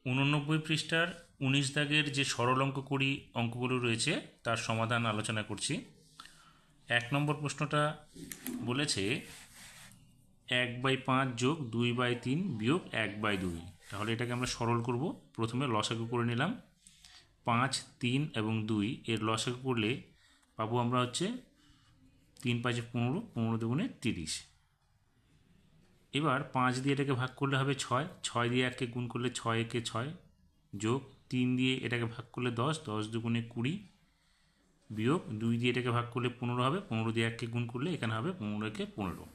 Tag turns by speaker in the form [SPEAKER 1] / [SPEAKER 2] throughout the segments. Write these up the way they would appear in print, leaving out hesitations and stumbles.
[SPEAKER 1] 89 পৃষ্ঠার 19 দাগের যে সরল অঙ্ক করি অঙ্কগুলো রয়েছে তার সমাধান আলোচনা করছি। 1 নম্বর প্রশ্নটা বলেছে 1/5 যোগ 2/3 বিয়োগ 1/2। তাহলে এটাকে আমরা সরল করব। প্রথমে লসাগু করে নিলাম 5, 3 এবং 2 এর লসাগু করলে পাবো আমরা হচ্ছে 3 × 5 = 15, 15 দুগুণে 30। এবার 5 দিয়ে এটাকে ভাগ করলে হবে 6, 6 দিয়ে 1কে গুণ করলে 6 একে 6, যোগ 3 দিয়ে এটাকে ভাগ করলে 10, 10 দুগুণে 20, বিয়োগ 2 দিয়ে এটাকে ভাগ করলে 15 হবে, 15 দিয়ে 1কে গুণ করলে এখানে হবে 15 একে 15।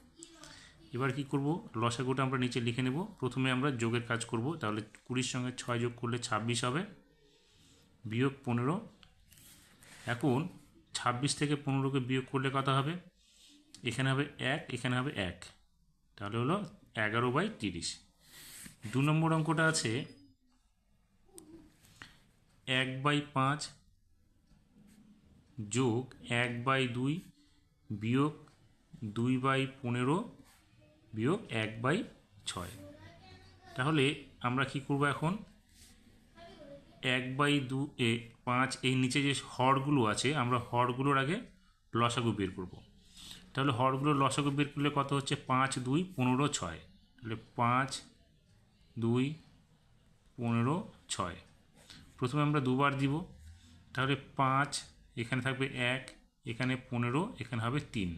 [SPEAKER 1] এবার কি করব, লসাগুটা আমরা নিচে লিখে নেব। প্রথমে আমরা যোগের কাজ করব, তাহলে 20 সঙ্গে 6 যোগ করলে 26 হবে, বিয়োগ 15। এখন 26 থেকে 15কে বিয়োগ করলে কত হবে, এখানে হবে 1, এখানে হবে 1, তাহলে হলো 11/30। 2 নম্বর অঙ্কটা আছে 1/5 যোগ 1/2 বিয়োগ 2/15 বিয়োগ 1/6। তাহলে আমরা কি করব, এখন 1/5 এই নিচে যে হরগুলো আছে আমরা হরগুলোর আগে লসাগু বের করব। তাহলে হরগুলোর লসাগু বের করলে কত হচ্ছে, 5, 2, 15, 6। তাহলে 5, 2, 15, 6। প্রথমে আমরা দুবার দিব, তাহলে 5, এখানে থাকবে 1, এখানে 15, এখানে হবে 3।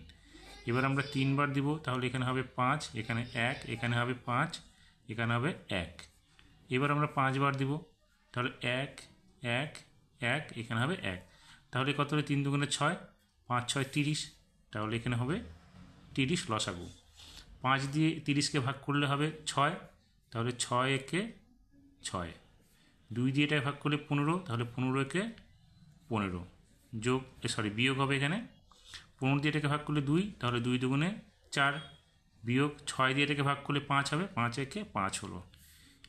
[SPEAKER 1] এবার আমরা 3 বার দিব, তাহলে এখানে হবে 5, এখানে 1, এখানে হবে 5, এখানে হবে 1। এবার আমরা 5 বার দিব, তাহলে 1, 1, 1, এখানে হবে 1। তাহলে কত হলে 3 দুগুণে 6, 5, 6, 30। তাহলে এখানে হবে 30 লসাগু। 5 দিয়ে 30কে ভাগ করলে হবে 6, তাহলে 6 একে 6, 2 দিয়ে এটাকে ভাগ করলে 15, তাহলে 15 একে 15, যোগ বিয়োগ হবে এখানে 15 দিয়ে এটাকে ভাগ করলে 2, তাহলে 2 দুগুণে 4, বিয়োগ 6 দিয়ে এটাকে ভাগ করলে 5 হবে, 5 একে 5 হলো।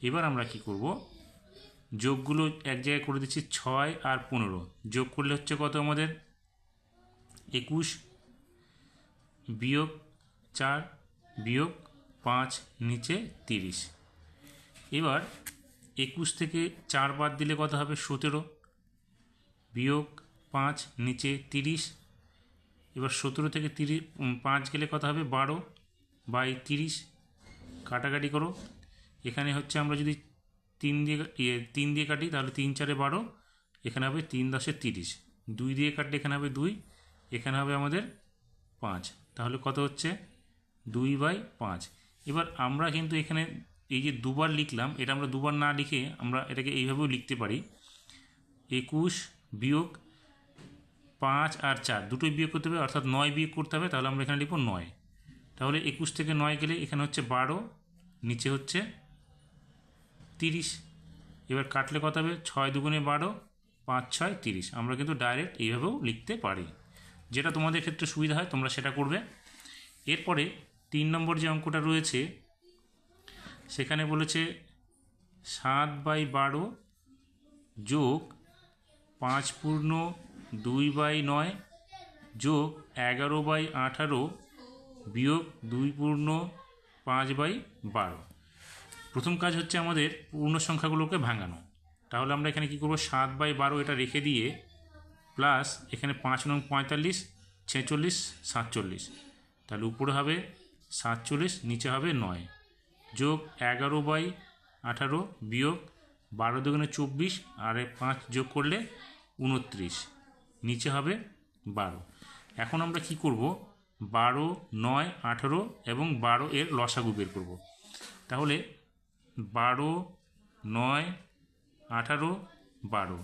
[SPEAKER 1] এবার আমরা কি করব, যোগগুলো এক জায়গায় করে দিচ্ছি, 6 আর 15 যোগ করলে হচ্ছে কত আমাদের 21, বিয়োগ 4 বিয়োগ 5 নিচে 30। এবার 21 থেকে 4 বাদ দিলে কত হবে 17, বিয়োগ 5 নিচে 30। এবার 17 থেকে 5 গেলে কত হবে 12/30, কাটাকাটি করো। এখানে হচ্ছে আমরা যদি 3 দিয়ে কাটি, তাহলে 3, 4, 12, এখানে হবে 3, 10, 30। 2 দিয়ে কাটলে এখানে হবে 2, এখানে হবে আমাদের 5, তাহলে কত হচ্ছে 2/5। এবার আমরা কিন্তু এখানে এই যে দুবার লিখলাম, এটা আমরা দুবার না লিখে আমরা এটাকে এইভাবেও লিখতে পারি, 21 বিয়োগ 5 আর 4 দুটোই বিয়োগ করতে হবে, অর্থাৎ 9 বিয়োগ করতে হবে। তাহলে আমরা এখানে লিখব 9। তাহলে 21 থেকে 9 গেলে এখানে হচ্ছে 12, নিচে হচ্ছে 30। এবার কাটলে কত হবে, 6 দুগুণে 12, 5, 6, 30। আমরা কিন্তু ডাইরেক্ট এইভাবেও লিখতে পারি, যেটা তোমাদের ক্ষেত্রে সুবিধা হয় তোমরা সেটা করবে। এরপরে 3 নম্বর যে অঙ্কটা রয়েছে সেখানে বলেছে 7/12 যোগ 5/2/9 যোগ 11/18 বিয়োগ 2/5/12। প্রথম কাজ হচ্ছে আমাদের পূর্ণ সংখ্যাগুলোকে ভাঙানো। তাহলে আমরা এখানে কী করব, 7/12 এটা রেখে দিয়ে প্লাস এখানে 5 নং 45, 46, 47, তাহলে উপরে হবে 47, নিচে হবে 9, যোগ 11/18 বিয়োগ 12 দুগুণে 24 আর 5 যোগ করলে 29, নিচে হবে 12। এখন আমরা কি করব, 12, 9, 18 এবং 12 এর লসাগু বের করব। তাহলে 12, 9, 18, 12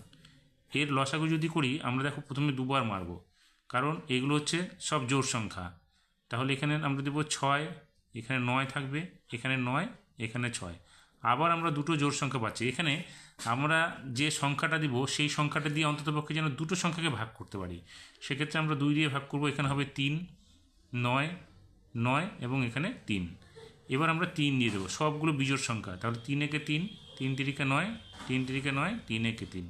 [SPEAKER 1] এর লসাগু যদি করি আমরা দেখো প্রথমে দুবার মারব, কারণ এগুলো হচ্ছে সব জোড় সংখ্যা। তাহলে এখানে আমরা দেবো 6, এখানে 9 থাকবে, এখানে 9, এখানে 6। আবার আমরা দুটো জোড় সংখ্যা পাচ্ছি। এখানে আমরা যে সংখ্যাটা দিব সেই সংখ্যাটা দিয়ে অন্ততপক্ষে যেন দুটো সংখ্যাকে ভাগ করতে পারি, সেক্ষেত্রে আমরা 2 দিয়ে ভাগ করব। এখানে হবে 3, 9, 9 এবং এখানে 3। এবার আমরা 3 দিয়ে দেবো, সবগুলো বিজোড় সংখ্যা। তাহলে 3 একে 3, 3 তিরিকে 9, 3 তিরিকে 9, 3 একে 3।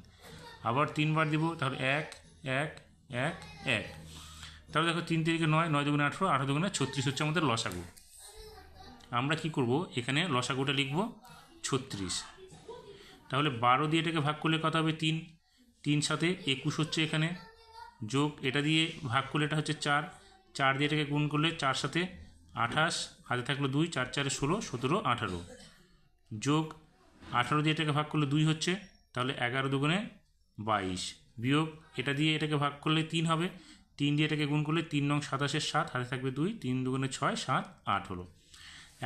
[SPEAKER 1] আবার 3 বার দিব, তাহলে 1, 1, 1, 1। তাহলে দেখো 3 তিরিকে 9, 9 দুগুণে 18, 18 দুগুণে 36 হচ্ছে আমাদের লসাগু। আমরা কি করব, এখানে লসাগুটা লিখব 36। তাহলে 12 দিয়ে এটাকে ভাগ করলে কত হবে 3, 3 সাথে 21 হচ্ছে এখানে, যোগ এটা দিয়ে ভাগ করলে এটা হচ্ছে 4, 4 দিয়ে এটাকে গুণ করলে 4 সাথে 28, হাতে থাকলো 2, 4 4 16, 17 18, যোগ 18 দিয়ে এটাকে ভাগ করলে 2 হচ্ছে, তাহলে 11 দুগুণে 22, বিয়োগ এটা দিয়ে এটাকে ভাগ করলে 3 হবে, 3 দিয়ে এটাকে গুণ করলে 3 নং 27 7, হাতে থাকবে 2, 3 দুগুণে 6 7 8 হলো।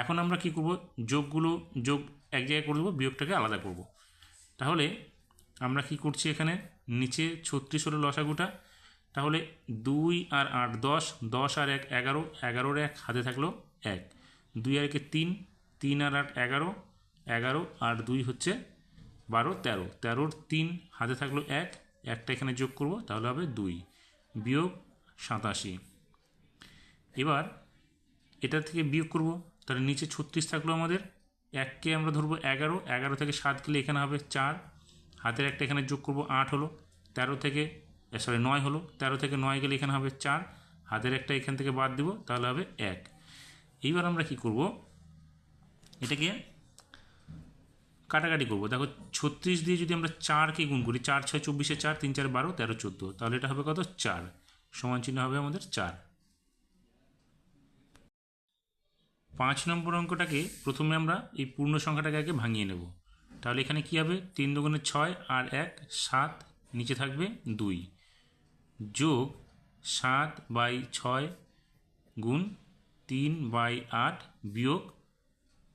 [SPEAKER 1] এখন আমরা কি করব, যোগগুলো যোগ এক জায়গায় করে দেবো, বিয়োগটাকে আলাদা করব। তাহলে আমরা কি করছি, এখানে নিচে 36 হলো লসাগুটা, তাহলে 2 আর 8 10, 10 আর 1 11, 11 1 হাতে থাকলো 1, 2 আর 1 3, 3 আর 8 11, 11 আর 2 হচ্ছে 12 13, 13 3 হাতে থাকলো 1, একটা এখানে যোগ করব, তাহলে হবে 2, বিয়োগ 87। এবার এটা থেকে বিয়োগ করব, তাহলে নিচে 36 থাকলো আমাদের, 1কে আমরা ধরবো 11, 11 থেকে 7 গেলে এখানে হবে 4, হাতের একটা এখানে যোগ করব 8 হলো, 13 থেকে 9 হলো, 13 থেকে 9 গেলে এখানে হবে 4, হাতের একটা এখান থেকে বাদ দিব, তাহলে হবে 1। এইবার আমরা কি করব, এটাকে কাটাকাটি করব। দেখো 36 দিয়ে যদি আমরা 4কে গুণ করি, 4 6 24, 4 3 4 12 13 14, তাহলে এটা হবে কত 4, সমান চিহ্ন হবে আমাদের 4। 5 নম্বর অঙ্কটাকে প্রথমে আমরা এই পূর্ণ সংখ্যাটাকে আগে ভাঙিয়ে নেব। তাহলে এখানে কি হবে, 3 দুগুণে 6 আর 1 7, নিচে থাকবে 2, যোগ 7/6 গুণ 3/8 বিয়োগ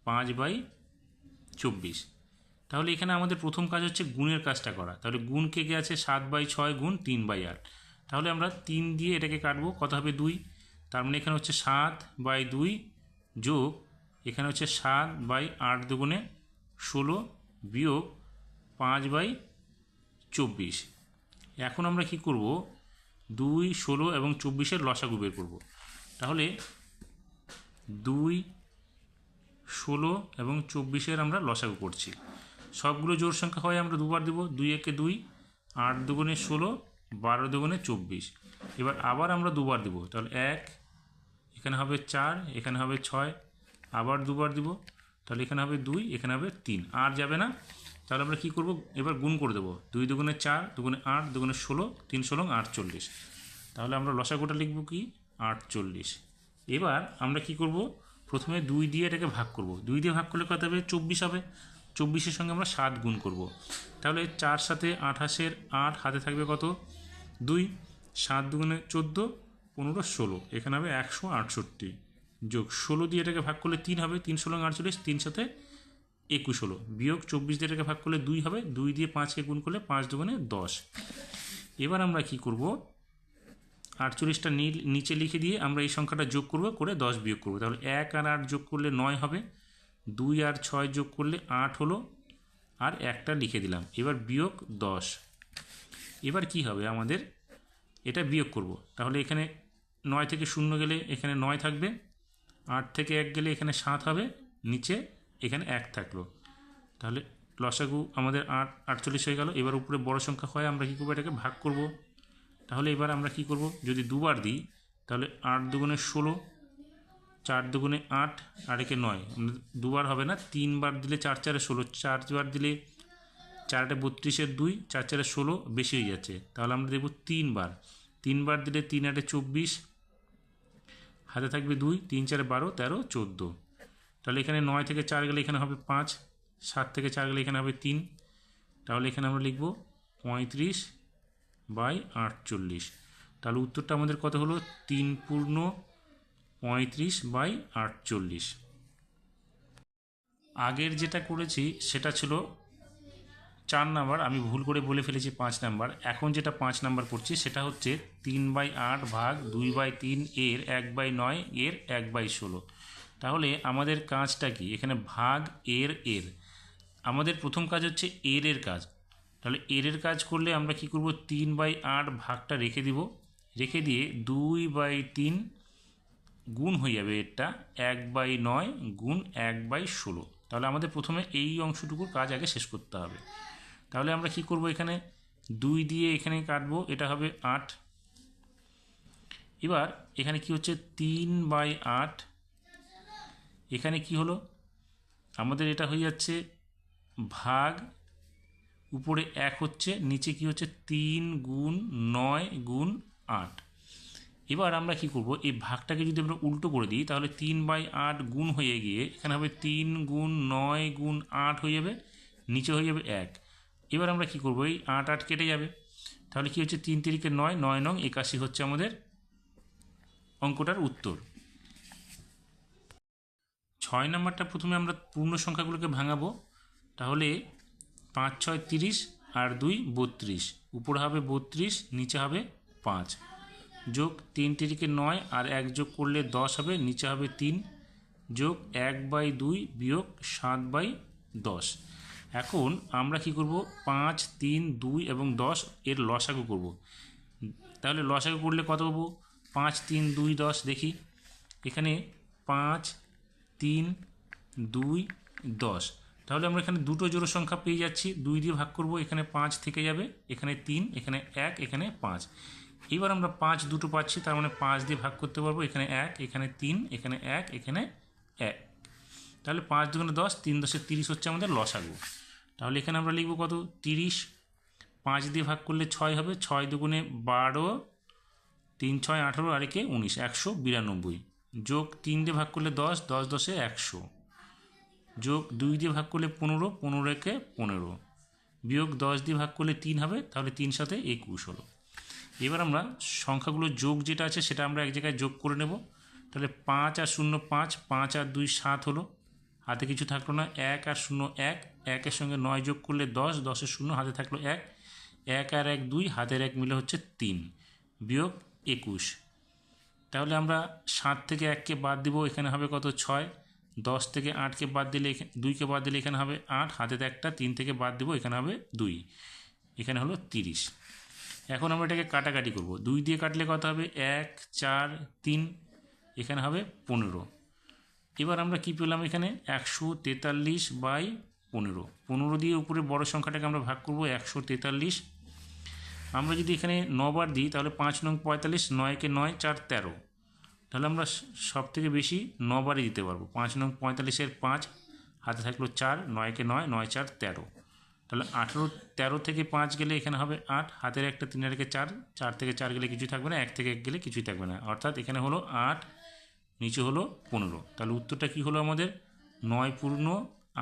[SPEAKER 1] 5/24। তাহলে এখানে আমাদের প্রথম কাজ হচ্ছে গুণের কাজটা করা। তাহলে গুণ কে কে আছে, 7/6 গুণ 3/8, তাহলে আমরা 3 দিয়ে এটাকে কাটবো, কত হবে 2, তার মানে এখানে হচ্ছে 7/2 যোগ এখানে হচ্ছে 7/8 দুগুণে 16 বিয়োগ 5/24। এখন আমরা কি করব, 2 16 এবং 24-এর লসাগু বের করব। তাহলে 2 16 এবং 24-এর আমরা লসাগু করছি, সবগুলো জোড় সংখ্যা হয় আমরা দুবার দেবো, 2 একে 2, 8 দুগুণে 16, 12 দুগুণে 24। এবার আবার আমরা দুবার দেবো, তাহলে 1, এখানে হবে 4, এখানে হবে 6, আবার দুবার দিব, তাহলে এখানে হবে 2, এখানে হবে 3, আর যাবে না। তাহলে আমরা কি করব, এবার গুণ করে দেবো, 2 দুগুণে 4, দুগুণে 8, দুগুণে 16, 3 16 48, তাহলে আমরা লসাগুটা লিখব কি 48। এবার আমরা কি করব, প্রথমে 2 দিয়ে এটাকে ভাগ করব, 2 দিয়ে ভাগ করলে কত হবে 24 হবে, 24-এর সঙ্গে আমরা 7 গুণ করব, তাহলে 4 সাথে 28-এর 8, হাতে থাকবে কত 2, 7 দুগুণে 14, 15 16, এখানে হবে 168, যোগ 16 দিয়ে এটাকে ভাগ করলে 3 হবে, 3 16 48, 3 সাথে 21 হলো, বিয়োগ 24 দিয়ে এটাকে ভাগ করলে 2 হবে, 2 দিয়ে 5কে গুণ করলে 5 দুগুণে 10। এবার আমরা কি করব, 48টা নিচে লিখে দিয়ে আমরা এই সংখ্যাটা যোগ করব, করে 10 বিয়োগ করব, তাহলে 1 আর 8 যোগ করলে 9 হবে, 2 আর 6 যোগ করলে 8 হলো, আর একটা লিখে দিলাম, এবার বিয়োগ 10। এবার কি হবে আমাদের, এটা বিয়োগ করব, তাহলে এখানে 9 থেকে 0 গেলে এখানে 9 থাকবে, 8 থেকে 1 গেলে এখানে 7 হবে, নিচে এখানে 1 থাকলো, তাহলে লসাগু আমাদের 48 হয়ে গেল। এবার উপরে বড় সংখ্যা হয় আমরা কী করবো, এটাকে ভাগ করব। তাহলে এবার আমরা কি করব, যদি দুবার দিই তাহলে 8 দুগুণে 16, 4 দুগুণে 8, আর একে 9, দুবার হবে না, 3 বার দিলে 4 4 16, 4 বার দিলে 4 32-এর 2, 4 4 16 বেশি হয়ে যাচ্ছে, তাহলে আমরা দেবো 3 বার, 3 বার দিলে 3 8 24, হাতে থাকবে 2, 3 4 12 13 14, তাহলে এখানে 9 থেকে 4 গেলে এখানে হবে 5, 7 থেকে 4 গেলে এখানে হবে 3, তাহলে এখানে আমরা লিখব 35/48, তাহলে উত্তরটা আমাদের কত হলো 3 পূর্ণ 35/48। আগের যেটা করেছি সেটা ছিল 4 নাম্বার, আমি ভুল করে বলে ফেলেছি 5 নাম্বার। এখন যেটা 5 নাম্বার করছি সেটা হচ্ছে 3/8 ভাগ 2/3 এর 1/9 এর 1/16। তাহলে আমাদের কাজটা কি, এখানে ভাগ এর আমাদের প্রথম কাজ হচ্ছে এর কাজ। তাহলে এর কাজ করলে আমরা কি করব, 3/8 ভাগটা রেখে দিব, রেখে দিয়ে 2/3 গুণ হয়ে যাবে এটা 1/9 গুণ 1/16। তাহলে আমাদের প্রথমে এই অংশটুকুর কাজ আগে শেষ করতে হবে। তাহলে আমরা কি করব, এখানে 2 দিয়ে এখানে কাটবো, এটা হবে 8। এবার এখানে কি হচ্ছে 3/8, এখানে কি হলো আমাদের, এটা হয়ে যাচ্ছে ভাগ উপরে 1 হচ্ছে, নিচে কি হচ্ছে 3 গুণ 9 গুণ 8। এবার আমরা কি করব, এই ভাগটাকে যদি আমরা উল্টো করে দিই তাহলে 3/8 গুণ হয়ে গিয়ে এখানে হবে 3 গুণ 9 গুণ 8 হয়ে যাবে, নিচে হয়ে যাবে 1। এবার আমরা কি করব, এই 8 8 কেটে যাবে, তাহলে কি হচ্ছে 3 3 9, 9 9 81 হচ্ছে আমাদের অঙ্কটার উত্তর। 6 নম্বরটা প্রথমে আমরা পূর্ণ সংখ্যাগুলোকে ভাঙাবো। তাহলে 5 6 30 আর 2 32, উপরে হবে 32, নিচে হবে 5, যোগ 3 3 9 আর 1 যোগ করলে 10 হবে, নিচে হবে 3, যোগ 1/2 বিয়োগ 7/10। এখন আমরা কি করব, 5 3 2 এবং 10 এর লসাগু করব। তাহলে লসাগু করলে কত পাবো, 5 3 2 10। দেখি এখানে 5 3 2 10, তাহলে আমরা এখানে দুটো জোড় সংখ্যা পেয়ে যাচ্ছি, 2 দিয়ে ভাগ করব, এখানে 5 থেকে যাবে, এখানে 3, এখানে 1, এখানে 5। এবার আমরা 5 দুটো পাচ্ছি, তার মানে 5 দিয়ে ভাগ করতে পারবো, এখানে 1, এখানে 3, এখানে 1, এখানে 1। তাহলে 5 দুগুণে 10, 3 10 30 হচ্ছে আমাদের লসাগু। তাহলে এখানে আমরা লিখব কত, 30। 5 দিয়ে ভাগ করলে 6 হবে, 6 দুগুণে 12, 3 6 18 আর একে 19, 192, যোগ 3 দিয়ে ভাগ করলে 10, 10 10 100, যোগ 2 দিয়ে ভাগ করলে 15, 15 একে 15, বিয়োগ 10 দিয়ে ভাগ করলে 3 হবে, তাহলে 3 সাথে 21 হলো। এবার আমরা সংখ্যাগুলো যোগ যেটা আছে সেটা আমরা এক জায়গায় যোগ করে নেব। তাহলে 5 আর 0 5, 5 আর 2 7 হলো, হাতে কিছু থাকলো না, 1 আর 0 1, 1-এর সঙ্গে 9 যোগ করলে 10, 10-এর 0 হাতে থাকলো 1, 1 আর 1 2, হাতের 1 মিলে হচ্ছে 3, বিয়োগ 21। তাহলে আমরা 7 থেকে 1কে বাদ দিব, এখানে হবে কত 6, 10 থেকে 8কে বাদ দিলে, 2কে বাদ দিলে এখানে হবে 8, হাতেতে একটা, 3 থেকে বাদ দিব, এখানে হবে 2, এখানে হলো 30। এখন আমরা এটাকে কাটাকাটি করব, 2 দিয়ে কাটলে কত হবে, 1 4 3, এখানে হবে 15। এবার আমরা কি পেলাম, এখানে 143/15, 15 দিয়ে উপরে বড় সংখ্যাটাকে আমরা ভাগ করব 143। আমরা যদি এখানে 9 বার দিই তাহলে 5 নং 45, 9-কে 9 4 13, তাহলে আমরা সব থেকে বেশি 9 বারই দিতে পারবো। 5 নং 45-এর 5, হাতে থাকলো 4, 9-কে 9 9 4 13, তাহলে 18 13 থেকে 5 গেলে এখানে হবে 8, হাতের একটা 3 আর একে 4, 4 থেকে 4 গেলে কিছুই থাকবে না, 1 থেকে 1 গেলে কিছুই থাকবে না, অর্থাৎ এখানে হলো 8, নিচে হলো 15। তাহলে উত্তরটা কি হলো আমাদের, 9 পূর্ণ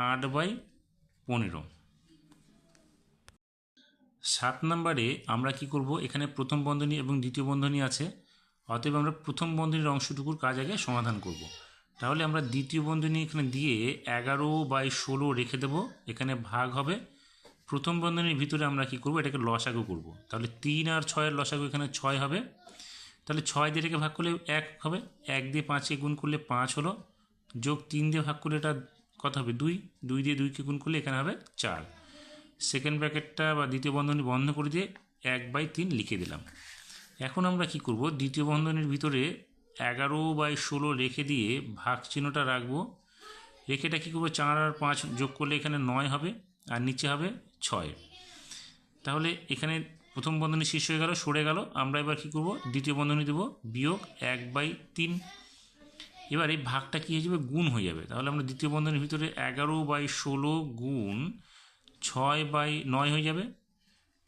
[SPEAKER 1] 8/15। 7 নম্বরে আমরা কি করব, এখানে প্রথম বন্ধনী এবং দ্বিতীয় বন্ধনী আছে, অতএব আমরা প্রথম বন্ধনীর অংশটুকুর কাজ আগে সমাধান করব। তাহলে আমরা দ্বিতীয় বন্ধনী এখানে দিয়ে 11/16 রেখে দেব, এখানে ভাগ হবে। প্রথম বন্ধনীর ভিতরে আমরা কি করব, এটাকে লসাগু করব। তাহলে 3 আর 6-এর লসাগু এখানে 6 হবে, তাহলে 6 দিয়ে এটাকে ভাগ করলে 1 হবে, 1 দিয়ে 5-কে গুণ করলে 5 হলো, যোগ 3 দিয়ে ভাগ করলে এটা কত হবে 2, 2 দিয়ে 2-কে গুণ করলে এখানে হবে 4। সেকেন্ড ব্র্যাকেটটা বা দ্বিতীয় বন্ধনী বন্ধ করে দিয়ে 1/3 লিখে দিলাম। এখন আমরা কি করব, দ্বিতীয় বন্ধনীর ভিতরে 11/16 রেখে দিয়ে ভাগ চিহ্নটা রাখবো, রেখে এটা কী করবো, 4 আর 5 যোগ করলে এখানে 9 হবে, আর নিচে হবে 6। তাহলে এখানে প্রথম বন্ধনী শেষ হয়ে গেল, সরে গেল। আমরা এবার কী করব, দ্বিতীয় বন্ধনী দেবো, বিয়োগ 1/3। এবার এই ভাগটা কী হয়ে যাবে, গুণ হয়ে যাবে। তাহলে আমরা দ্বিতীয় বন্ধনীর ভিতরে 11/16 গুণ 6/9 হয়ে যাবে,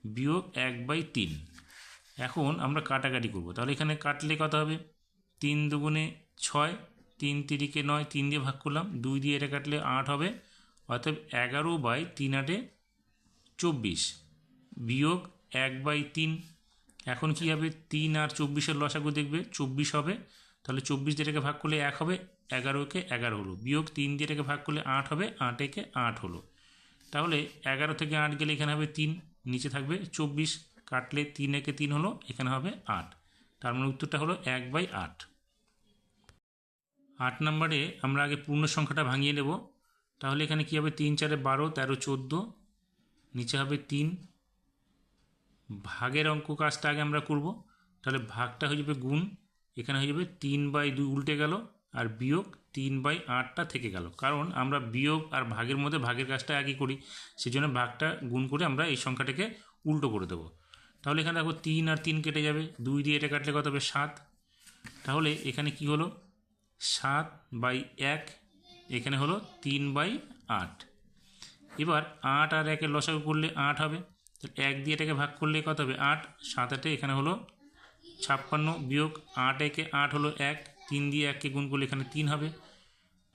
[SPEAKER 1] বিয়োগ 1/3। এখন আমরা কাটাকাটি করব, তাহলে এখানে কাটলে কত হবে, 3 দুগুণে 6, 3 3-কে 9, 3 দিয়ে ভাগ করলাম, 2 দিয়ে এটা কাটলে 8 হবে, অর্থাৎ 11/3 24, বিয়োগ 1/3। এখন কি হবে, 3 আর 24-এর লসাগু দেখবে 24 হবে, তাহলে 24 দিয়ে এটাকে ভাগ করলে 1 হবে, 11-কে 11 হলো, বিয়োগ 3 দিয়ে এটাকে ভাগ করলে 8 হবে, 8-একে 8 হলো। তাহলে 11 থেকে 8 গেলে এখানে হবে 3, নিচে থাকবে 24, কাটলে 3-একে 3 হলো, এখানে হবে 8। তার মানে উত্তরটা হলো 1/8। 8 নম্বরে আমরা আগে পূর্ণ সংখ্যাটা ভাঙিয়ে নেব। তাহলে এখানে কী হবে, 3 4 12, 13 14, নিচে হবে 3। ভাগের অঙ্ক কাজটা আগে আমরা করব, তাহলে ভাগটা হয়ে যাবে গুণ, এখানে হয়ে যাবে 3/2 উল্টে গেল, আর বিয়োগ 3/8টা থেকে গেল, কারণ আমরা বিয়োগ আর ভাগের মধ্যে ভাগের কাজটা আগে করি, সেই জন্য ভাগটা গুণ করে আমরা এই সংখ্যাটাকে উল্টো করে দেবো। তাহলে এখানে দেখো 3 আর 3 কেটে যাবে, 2 দিয়ে এটা কাটলে কত হবে 7। তাহলে এখানে কি হলো, 7/1, এখানে হলো 3/8। এবার 8 আর 1 এর লসাগু করলে 8 হবে, তো 1 দিয়ে এটাকে ভাগ করলে কত হবে 8, 7 8 এখানে হলো 56 বিয়োগ 8 একে 8 হলো 1, 3 দিয়ে 1কে গুণ করলে এখানে 3 হবে,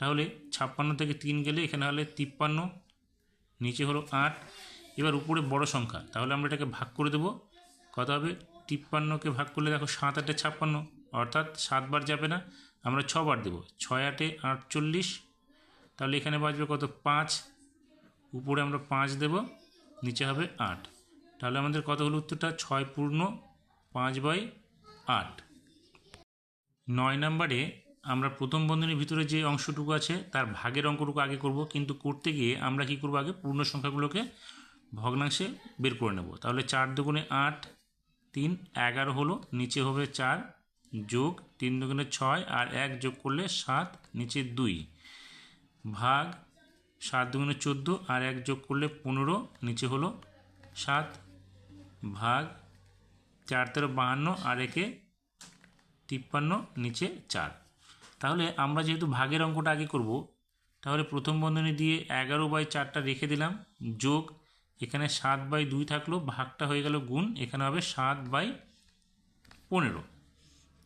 [SPEAKER 1] তাহলে 56 থেকে 3 গেলে এখানে হলে 53, নিচে হলো 8। এবার উপরে বড় সংখ্যা, তাহলে আমরা এটাকে ভাগ করে দেবো, কত হবে 53কে ভাগ করলে দেখো 7 8 56, অর্থাৎ 7 বার যাবে না, আমরা 6 বার দেবো, 6 8 48, তাহলে এখানে বাজবে কত 5, উপরে আমরা 5 দেব, নিচে হবে 8, তাহলে আমাদের কত হলো উত্তরটা 6 পূর্ণ 5/8। 9 নম্বরে আমরা প্রথম বন্ধনীর ভিতরে যে অংশটুকু আছে তার ভাগের অঙ্কটুকু আগে করব, কিন্তু করতে গিয়ে আমরা কি করব আগে পূর্ণ সংখ্যাগুলোকে ভগ্নাংশে বের করে নেব। তাহলে 4 দুগুণে 8, 3 11 হলো, নিচে হবে 4 যোগ 3 দুগুণে 6 আর 1 যোগ করলে 7, নিচে 2 ভাগ 7 দুগুণে 14 আর 1 যোগ করলে 15, নিচে হলো 7 ভাগ 4 13 52 আর 1 53, নিচে 4। তাহলে আমরা যেহেতু ভাগের অঙ্কটা আগে করব, তাহলে প্রথম বন্ধনী দিয়ে 11/4টা রেখে দিলাম, যোগ এখানে 7/2 থাকলো, ভাগটা হয়ে গেল গুণ, এখানে হবে 7/15।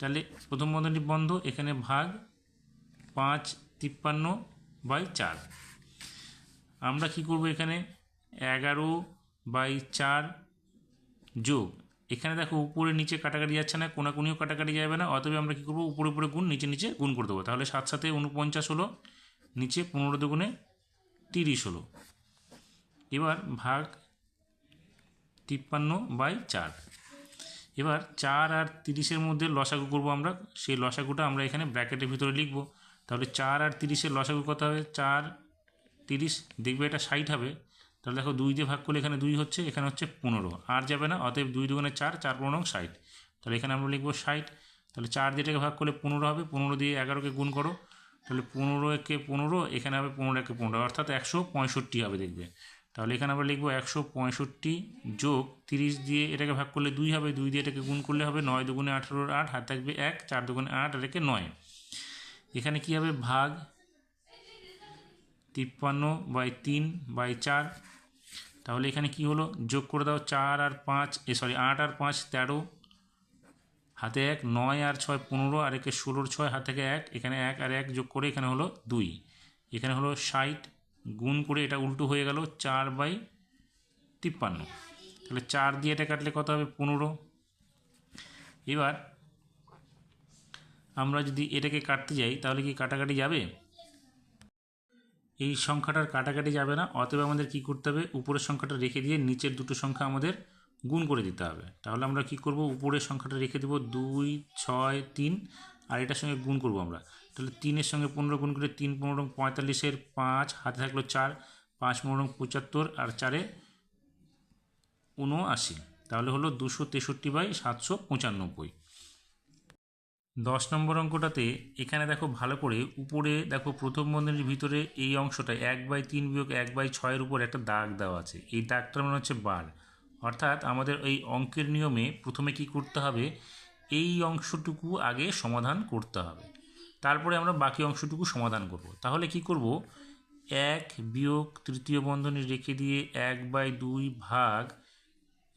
[SPEAKER 1] তাহলে প্রথম বন্ধনী বন্ধ, এখানে ভাগ 5 53/4। আমরা কি করব এখানে 11/4 যোগ, এখানে দেখো উপরে নিচে কাটাকাটি যাচ্ছে না, কোনাকুনিও কাটাকাটি যাবে না, অতএব আমরা কী করবো উপরে উপরে গুণ, নিচে নিচে গুণ করে দেবো। তাহলে 7 7 49 হলো, নিচে 15 দুগুণে 30 হলো। এবার ভাগ 53/4। এবার 4 আর 30-এর মধ্যে লসাগু করবো আমরা, সেই লসাগুটা আমরা এখানে ব্র্যাকেটের ভিতরে লিখব। তাহলে 4 আর 30-এর লসাগু কত হবে 4 30, দেখবে এটা 60 হবে। তাহলে দেখো 2 দিয়ে ভাগ করলে এখানে 2 হচ্ছে, এখানে হচ্ছে 15, আর যাবে না, অতএব 2 দুগুণে 4, 4 15 60। তাহলে এখানে আমরা লিখবো 60। তাহলে 4 দিয়ে এটাকে ভাগ করলে 15 হবে, 15 দিয়ে 11কে গুণ করো, তাহলে 15 একে 15, এখানে হবে 15 একে 15, অর্থাৎ 165 হবে দেখবে। তাহলে এখানে আমরা লিখবো 165 যোগ 30 দিয়ে এটাকে ভাগ করলে 2 হবে, 2 দিয়ে এটাকে গুণ করলে হবে 9 দুগুণে 18 8, হাত থাকবে 1, 4 দুগুণে 8 আর একে 9। এখানে কী হবে ভাগ 53/3/4। তাহলে এখানে কি হলো যোগ করে দাও, 4 আর 5 8 আর 5 13, হাতে 1, 9 আর 6 15 আর একে 16 6, হাত থেকে 1, এখানে 1 আর 1 যোগ করে এখানে হলো 2, এখানে হলো 60, গুণ করে এটা উল্টো হয়ে গেল 4/53। তাহলে 4 দিয়ে এটা কাটলে কত হবে 15। এবার আমরা যদি এটাকে কাটতে যাই তাহলে কি কাটাকাটি যাবে? এই সংখ্যাটার কাটাকাটি যাবে না, অতএব আমাদের কি করতে হবে উপরের সংখ্যাটা রেখে দিয়ে নিচের দুটো সংখ্যা আমাদের গুণ করে দিতে হবে। তাহলে আমরা কি করব উপরের সংখ্যাটা রেখে দেবো 2 6 3 আর এটার সঙ্গে গুণ করব আমরা। তাহলে 3-এর সঙ্গে 15 গুণ করে 3 15 45-এর 5, হাতে থাকলো 4, 5 15 75 আর 4-এ 79, তাহলে হলো 263/795। 10 নম্বর অঙ্কটাতে এখানে দেখো ভালো করে উপরে দেখো প্রথম বন্ধনীর ভিতরে এই অংশটা 1/3 বিয়োগ 1/6-এর উপর একটা দাগ দেওয়া আছে, এই দাগটার মানে হচ্ছে বার। অর্থাৎ আমাদের এই অঙ্কের নিয়মে প্রথমে কি করতে হবে এই অংশটুকু আগে সমাধান করতে হবে, তারপরে আমরা বাকি অংশটুকু সমাধান করব। তাহলে কি করব 1 বিয়োগ তৃতীয় বন্ধনী রেখে দিয়ে 1/2 ভাগ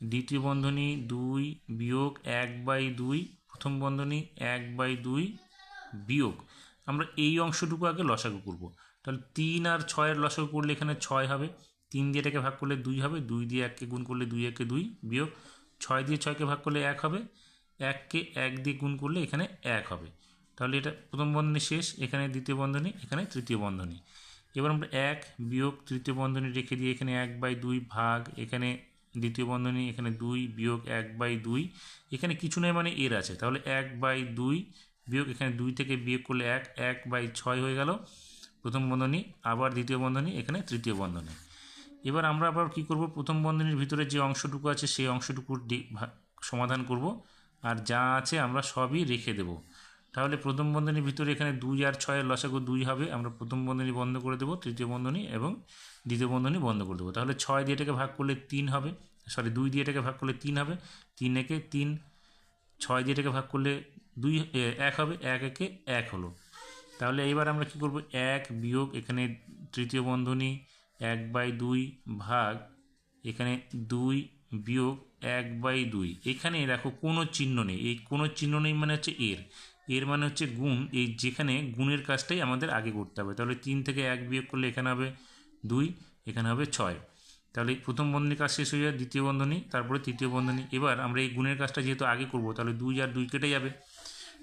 [SPEAKER 1] দ্বিতীয় বন্ধনী 2 বিয়োগ 1/2 প্রথম বন্ধনী 1/2 বিয়োগ, আমরা এই অংশটুকু আগে লসাগু করব। তাহলে 3 আর 6-এর লসাগু করলে এখানে 6 হবে, 3 দিয়ে এটাকে ভাগ করলে 2 হবে, 2 দিয়ে 1কে গুণ করলে 2 1 2 বিয়োগ 6 দিয়ে 6কে ভাগ করলে 1 হবে, 1কে 1 দিয়ে গুণ করলে এখানে 1 হবে। তাহলে এটা প্রথম বন্ধনী শেষ, এখানে দ্বিতীয় বন্ধনী, এখানে তৃতীয় বন্ধনী। এবার আমরা 1 বিয়োগ তৃতীয় বন্ধনী রেখে দিয়ে এখানে 1/2 ভাগ এখানে দ্বিতীয় বন্ধনী, এখানে 2 বিয়োগ 1/2, এখানে কিছু নয় মানে এর আছে, তাহলে 1/2 বিয়োগ এখানে 2 থেকে বিয়োগ করলে 1, 1/6 হয়ে গেল প্রথম বন্ধনী, আবার দ্বিতীয় বন্ধনী, এখানে তৃতীয় বন্ধনী। এবার আমরা আবার কি করব প্রথম বন্ধনীর ভিতরে যে অংশটুকু আছে সেই অংশটুকুর সমাধান করব, আর যা আছে আমরা সবই রেখে দেব। তাহলে প্রথম বন্ধনীর ভিতরে এখানে 2 আর 6-এর লসাগু 2 হবে, আমরা প্রথম বন্ধনী বন্ধ করে দেবো, তৃতীয় বন্ধনী এবং দ্বিতীয় বন্ধনী বন্ধ করে দেবো। তাহলে 6 দিয়ে এটাকে ভাগ করলে 3 হবে, 2 দিয়ে এটাকে ভাগ করলে 3 হবে, 3 একে 3, 6 দিয়ে এটাকে ভাগ করলে 1 হবে, 1 একে 1 হলো। তাহলে এবার আমরা কি করব 1 বিয়োগ এখানে তৃতীয় বন্ধনী 1/2 ভাগ এখানে 2 বিয়োগ 1/2। এখানে দেখো কোনো চিহ্ন নেই, এই কোনো চিহ্ন নেই মানে হচ্ছে এর মানে হচ্ছে গুণ, এই যেখানে গুণের কাজটাই আমাদের আগে করতে হবে। তাহলে 3 থেকে 1 বিয়োগ করলে এখানে হবে 2, এখানে হবে 6। তাহলে প্রথম বন্ধনীর কাজ শেষ হয়ে যায়, দ্বিতীয় বন্ধনী, তারপরে তৃতীয় বন্ধনী। এবার আমরা এই গুণের কাজটা যেহেতু আগে করব, তাহলে 2 আর 2 কেটে যাবে।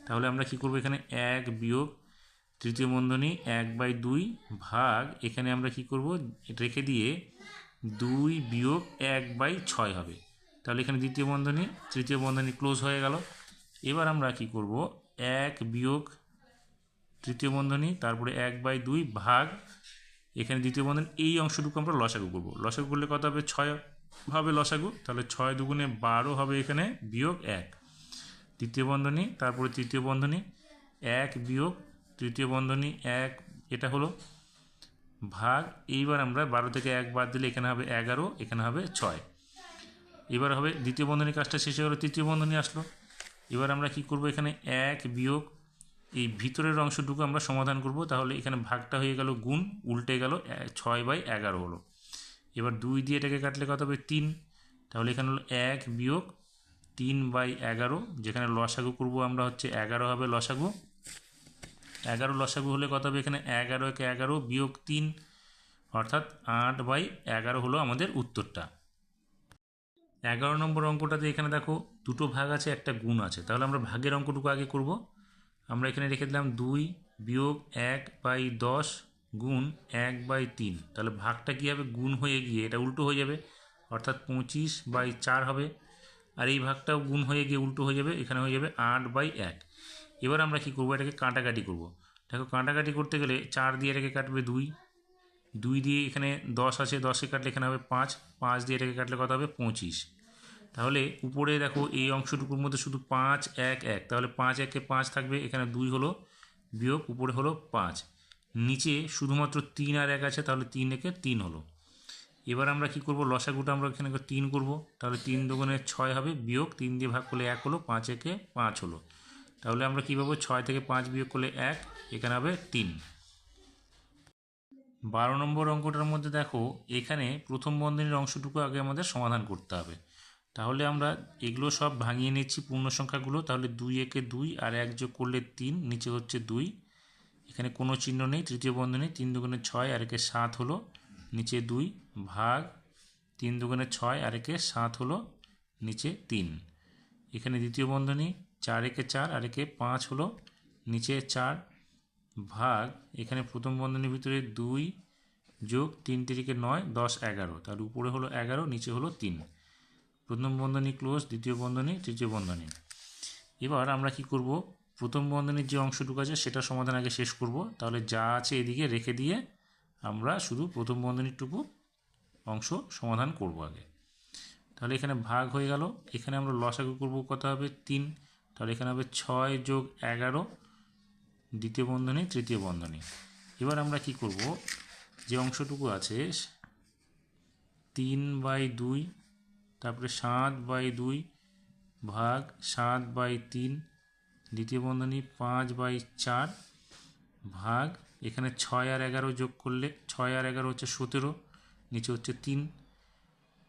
[SPEAKER 1] তাহলে আমরা কি করব, এখানে 1 বিয়োগ তৃতীয় বন্ধনী 1/2 ভাগ এখানে আমরা কি করব, রেখে দিয়ে 2 বিয়োগ 1/6 হবে। তাহলে এখানে দ্বিতীয় বন্ধনী তৃতীয় বন্ধনী ক্লোজ হয়ে গেল। এবার আমরা কি করব, 1 বিয়োগ তৃতীয় বন্ধনী তারপরে 1/2 ভাগ এখানে দ্বিতীয় বন্ধনী, এই অংশটুকু আমরা লসাগু করব। লসাগু করলে কত হবে, 6 হবে লসাগু। তাহলে 6 দুগুণে 12 হবে এখানে, বিয়োগ 1 তৃতীয় বন্ধনী তারপরে তৃতীয় বন্ধনী 1 বিয়োগ তৃতীয় বন্ধনী 1, এটা হলো ভাগ। এইবার আমরা 12 থেকে 1 বাদ দিলে এখানে হবে 11, এখানে হবে 6। এবার হবে দ্বিতীয় বন্ধনীর কাজটা শেষ হয়ে গেলো, তৃতীয় বন্ধনী আসলো। এবার আমরা কি করব, এখানে 1 বিয়োগ এই ভিতরের অংশটুকু আমরা সমাধান করব। তাহলে এখানে ভাগটা হয়ে গেল গুণ, উল্টে গেল, 6/11 হলো। এবার 2 দিয়ে এটাকে কাটলে কত হবে, 3। তাহলে এখানে হলো 1 বিয়োগ 3/11, যেখানে লসাগু করব আমরা হচ্ছে 11 হবে লসাগু। 11 লসাগু হলে কত হবে, এখানে 11 × 11 বিয়োগ 3, অর্থাৎ 8/11 হলো আমাদের উত্তরটা। 11 নম্বর অঙ্কটাতে এখানে দেখো দুটো ভাগ আছে, একটা গুণ আছে। তাহলে আমরা ভাগের অঙ্কটুকু আগে করব। আমরা এখানে রেখে দিলাম 2 বিয়োগ 1/10 গুণ 1/3। তাহলে ভাগটা কী হবে, গুণ হয়ে গিয়ে এটা উল্টো হয়ে যাবে, অর্থাৎ 25/4 হবে। আর এই ভাগটাও গুণ হয়ে গিয়ে উল্টো হয়ে যাবে, এখানে হয়ে যাবে 8/1। এবার আমরা কি করব, এটাকে কাটাকাটি করব। দেখো কাটাকাটি করতে গেলে 4 দিয়ে এটাকে কাটবে 2, 2 দিয়ে এখানে 10 আছে, 10কে কাটলে এখানে হবে 5, 5 দিয়ে এটাকে কাটলে কত হবে, 25। তাহলে উপরে দেখো এই অংশটুকুর মধ্যে শুধু 5 1 1, তাহলে 5 1 5 থাকবে, এখানে 2 হলো, বিয়োগ উপরে হলো 5, নিচে শুধুমাত্র 3 আর 1 আছে, তাহলে 3 1 3 হলো। এবার আমরা কি করব, লসাগুটা আমরা এখানে 3 করব। তাহলে 3 দুগুণে 6 হবে, বিয়োগ 3 দিয়ে ভাগ করলে 1 হলো, 5 1 5 হলো। তাহলে আমরা কী পাবো, 6 থেকে 5 বিয়োগ করলে 1, এখানে হবে 3। 12 নম্বর অঙ্কটার মধ্যে দেখো এখানে প্রথম বন্ধনীর অংশটুকু আগে আমাদের সমাধান করতে হবে। তাহলে আমরা এগুলো সব ভাঙিয়ে নিচ্ছি পূর্ণ সংখ্যাগুলো। তাহলে 2 একে 2 আর 1 যোগ করলে 3, নিচে হচ্ছে 2, এখানে কোনো চিহ্ন নেই, তৃতীয় বন্ধনী 3 দুগুণে 6 আর একে 7 হলো, নিচে 2 ভাগ 3 দুগুণে 6 আর একে 7 হলো, নিচে 3। এখানে দ্বিতীয় বন্ধনী 4 একে 4 আর একে 5 হলো, নিচে 4 ভাগ এখানে প্রথম বন্ধনীর ভিতরে 2 যোগ 3 তিরিকে 9 10 11, তাহলে উপরে হলো 11, নিচে হলো 3। প্রথম বন্ধনী ক্লোজ, দ্বিতীয় বন্ধনী তৃতীয় বন্ধনী। এবার আমরা কি করব, প্রথম বন্ধনীর যে অংশটুকু আছে সেটা সমাধান আগে শেষ করব। তাহলে যা আছে এদিকে রেখে দিয়ে আমরা শুধু প্রথম বন্ধনীরটুকু অংশ সমাধান করব আগে। তাহলে এখানে ভাগ হয়ে গেল, এখানে আমরা লসাগু করব, কত হবে 3। তাহলে এখানে হবে 6 যোগ 11, দ্বিতীয় বন্ধনী তৃতীয় বন্ধনী। এবার আমরা কি করব, যে অংশটুকু আছে 3/2, তারপরে 7/2 ভাগ 7/3, দ্বিতীয় বন্ধনী 5/4 ভাগ এখানে 6 আর 11 যোগ করলে 6 আর 11 হচ্ছে 17, নিচে হচ্ছে 3।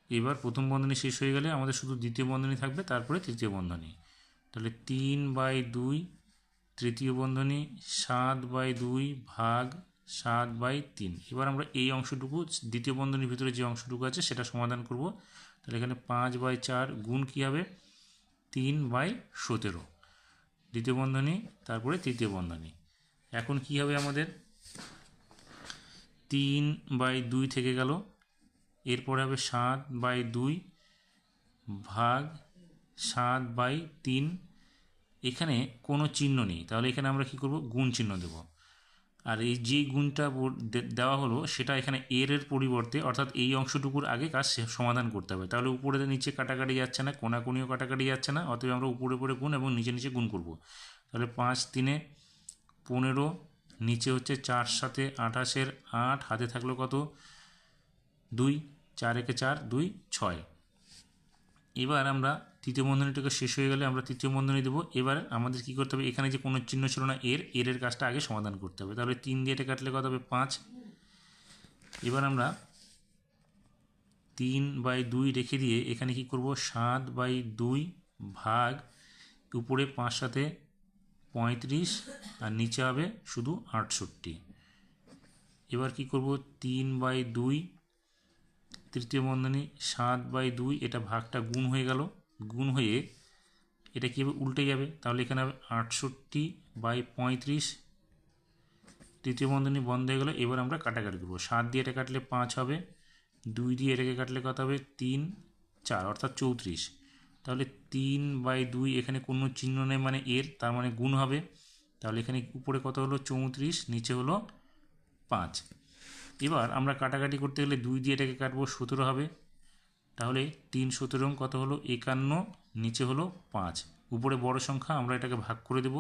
[SPEAKER 1] এবার প্রথম বন্ধনী শেষ হয়ে গেলে আমাদের শুধু দ্বিতীয় বন্ধনী থাকবে, তারপরে তৃতীয় বন্ধনী। তাহলে 3/2 তৃতীয় বন্ধনী 7/2 ভাগ 7/3। এবার আমরা এই অংশটুকু দ্বিতীয় বন্ধনীর ভিতরে যে অংশটুকু আছে সেটা সমাধান করব। তাহলে এখানে 5/4 গুণ কী হবে, 3/17, দ্বিতীয় বন্ধনী তারপরে তৃতীয় বন্ধনী। এখন কি হবে, আমাদের 3/2 থেকে গেল, এরপরে হবে 7/2 ভাগ 7/3। এখানে কোনো চিহ্ন নেই, তাহলে এখানে আমরা কি করব, গুণ চিহ্ন দেব। আর এই যে গুণটা দেওয়া হলো সেটা এখানে এর পরিবর্তে, অর্থাৎ এই অংশটুকুর আগে কাজ সমাধান করতে হবে। তাহলে উপরে নিচে কাটাকাটি যাচ্ছে না, কোনাকুনিও কাটাকাটি যাচ্ছে না, অতএব আমরা উপরে উপরে গুণ এবং নিচে নিচে গুণ করব। তাহলে 5 3 15, নিচে হচ্ছে 4 7 28 8, হাতে থাকলো কত 2, 4 একে 4 2 6। এবার আমরা তৃতীয় বন্ধনীটাকে শেষ হয়ে গেলে আমরা তৃতীয় বন্ধনী দেবো। এবার আমাদের কি করতে হবে, এখানে যে কোনো চিহ্ন ছিল না এর কাজটা আগে সমাধান করতে হবে। তাহলে 3 দিয়ে এটা কাটলে কত হবে 5। এবার আমরা 3/2 রেখে দিয়ে এখানে কি করব 7/2 ভাগ উপরে 5 সাথে 35 আর নিচে হবে শুধু 68। এবার কি করব 3/2 তৃতীয় বন্ধনী 7/2, এটা ভাগটা গুণ হয়ে গেল, গুণ হয়ে এটা কী হবে উল্টে যাবে, তাহলে এখানে হবে 68/35, তৃতীয় বন্ধনী বন্ধ হয়ে গেল। এবার আমরা কাটাকাটি করবো, 7 দিয়ে এটা কাটলে 5 হবে, 2 দিয়ে এটাকে কাটলে কত হবে 3 4 অর্থাৎ 34। তাহলে 3/2 এখানে কোনো চিহ্ন নেই মানে এর, তার মানে গুণ হবে, তাহলে এখানে উপরে কত হলো 34, নিচে হলো 5। এবার আমরা কাটাকাটি করতে গেলে 2 দিয়ে এটাকে কাটবো 17 হবে, তাহলে 3 17 কত হলো 51, নিচে হলো 5। উপরে বড় সংখ্যা আমরা এটাকে ভাগ করে দেব,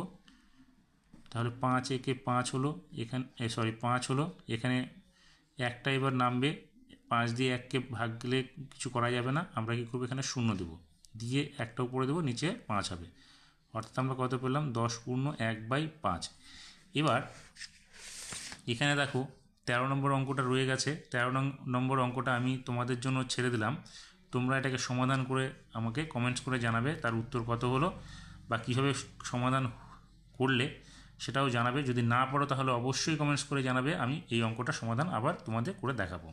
[SPEAKER 1] তাহলে 5 একে 5 হলো, এখানে 5 হলো, এখানে একটা এবার নামবে, 5 দিয়ে 1কে ভাগ গেলে কিছু করা যাবে না, আমরা কী করবো এখানে 0 দেবো, দিয়ে একটা উপরে দেবো, নিচে 5 হবে, অর্থাৎ আমরা কত পেলাম 10 পূর্ণ 1/5। এবার এখানে দেখো 13 নম্বর অঙ্কটা রয়ে গেছে, 13 নম্বর অঙ্কটা আমি তোমাদের জন্য ছেড়ে দিলাম, তোমরা এটাকে সমাধান করে আমাকে কমেন্টস করে জানাবে তার উত্তর কত হলো বা কীভাবে সমাধান করলে সেটাও জানাবে। যদি না পারো তাহলে অবশ্যই কমেন্টস করে জানাবে, আমি এই অঙ্কটা সমাধান আবার তোমাদের করে দেখাবো।